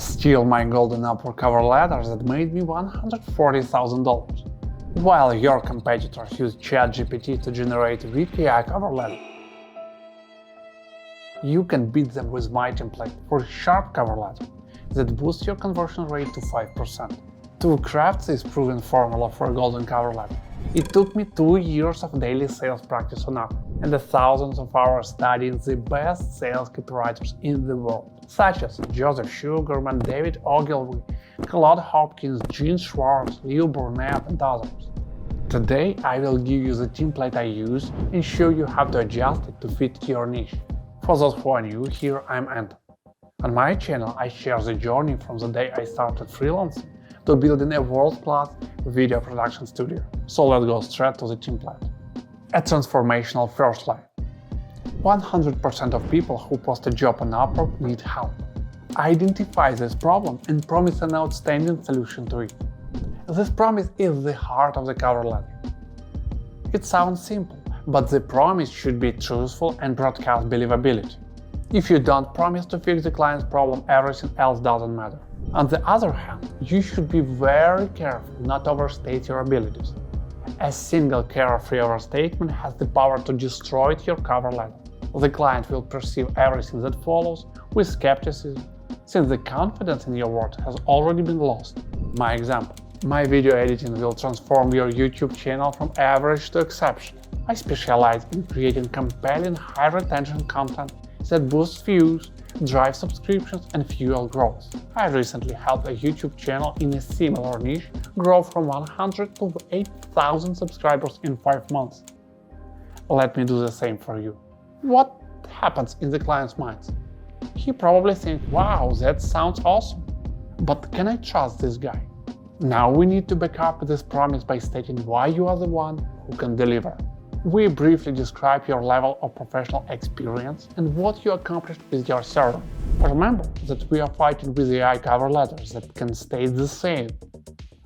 Still my golden Upwork cover letter that made me $140,000. While your competitors use ChatGPT to generate weak AI cover letter, you can beat them with my template for a sharp cover letter that boosts your conversion rate to 5%. To craft this proven formula for a golden cover letter, it took me 2 years of daily sales practice on Upwork and thousands of hours studying the best sales copywriters in the world, such as Joseph Sugarman, David Ogilvy, Claude Hopkins, Gene Schwartz, Leo Burnett, and others. Today, I will give you the template I use and show you how to adjust it to fit your niche. For those who are new here, I'm Anton. On my channel, I share the journey from the day I started freelancing to building a world-class video production studio. So let's go straight to the template. A transformational first line. 100% of people who post a job on Upwork need help. Identify this problem and promise an outstanding solution to it. This promise is the heart of the cover letter. It sounds simple, but the promise should be truthful and broadcast believability. If you don't promise to fix the client's problem, everything else doesn't matter. On the other hand, you should be very careful not to overstate your abilities. A single carefree overstatement has the power to destroy your cover letter. The client will perceive everything that follows with skepticism, since the confidence in your work has already been lost. My example. My video editing will transform your YouTube channel from average to exceptional. I specialize in creating compelling, high-retention content that boosts views, drives subscriptions, and fuel growth. I recently helped a YouTube channel in a similar niche grow from 100 to 8,000 subscribers in 5 months. Let me do the same for you. What happens in the client's minds? He probably thinks, wow, that sounds awesome, but can I trust this guy? Now we need to back up this promise by stating why you are the one who can deliver. We briefly describe your level of professional experience and what you accomplished with your service. Remember that we are fighting with AI cover letters that can state the same,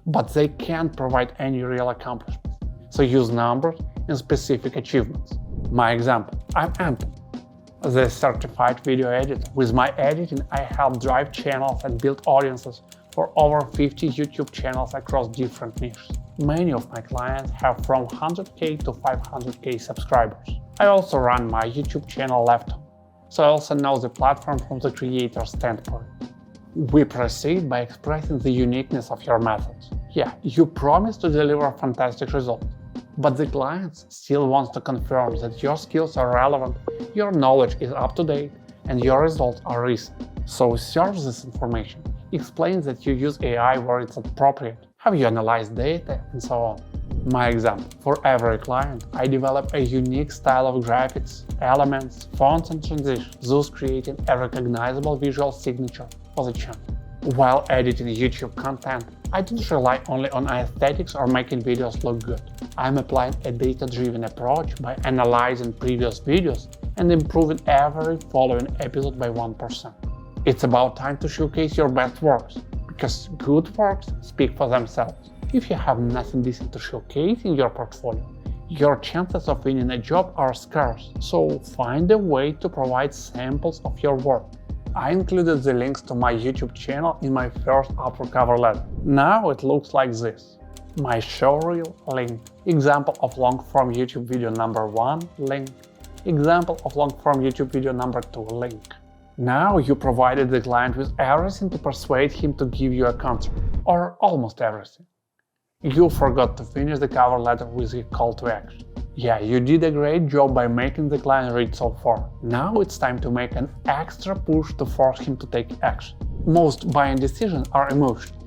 but they can't provide any real accomplishments. So use numbers and specific achievements. My example, I'm Anton, the certified video editor. With my editing, I help drive channels and build audiences for over 50 YouTube channels across different niches. Many of my clients have from 100k to 500k subscribers. I also run my YouTube channel laptop, so I also know the platform from the creator's standpoint. We proceed by expressing the uniqueness of your methods. Yeah, you promise to deliver fantastic results, but the client still wants to confirm that your skills are relevant, your knowledge is up to date, and your results are recent. So serve this information. Explain that you use AI where it's appropriate, how you analyze data, and so on. My example, for every client, I develop a unique style of graphics, elements, fonts, and transitions, thus creating a recognizable visual signature for the channel. While editing YouTube content, I don't rely only on aesthetics or making videos look good. I'm applying a data-driven approach by analyzing previous videos and improving every following episode by 1%. It's about time to showcase your best works, because good works speak for themselves. If you have nothing decent to showcase in your portfolio, your chances of winning a job are scarce, so find a way to provide samples of your work. I included the links to my YouTube channel in my first Upwork cover letter. Now it looks like this. My showreel link, example of long-form YouTube video number 1 link, example of long-form YouTube video number 2 link. Now you provided the client with everything to persuade him to give you a contract, or almost everything. You forgot to finish the cover letter with a call to action. Yeah, you did a great job by making the client read so far. Now it's time to make an extra push to force him to take action. Most buying decisions are emotional,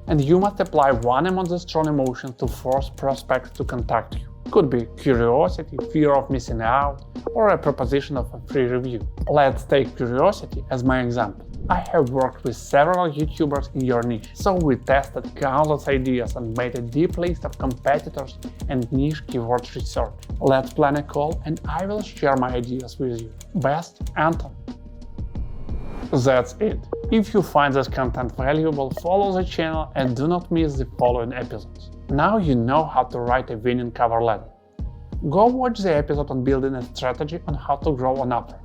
and you must apply one among the strong emotions to force prospects to contact you. Could be curiosity, fear of missing out, or a proposition of a free review. Let's take curiosity as my example. I have worked with several YouTubers in your niche, so we tested countless ideas and made a deep list of competitors and niche keyword research. Let's plan a call and I will share my ideas with you. Best, Anton. That's it. If you find this content valuable, follow the channel and do not miss the following episodes. Now you know how to write a winning cover letter. Go watch the episode on building a strategy on how to grow on Upwork.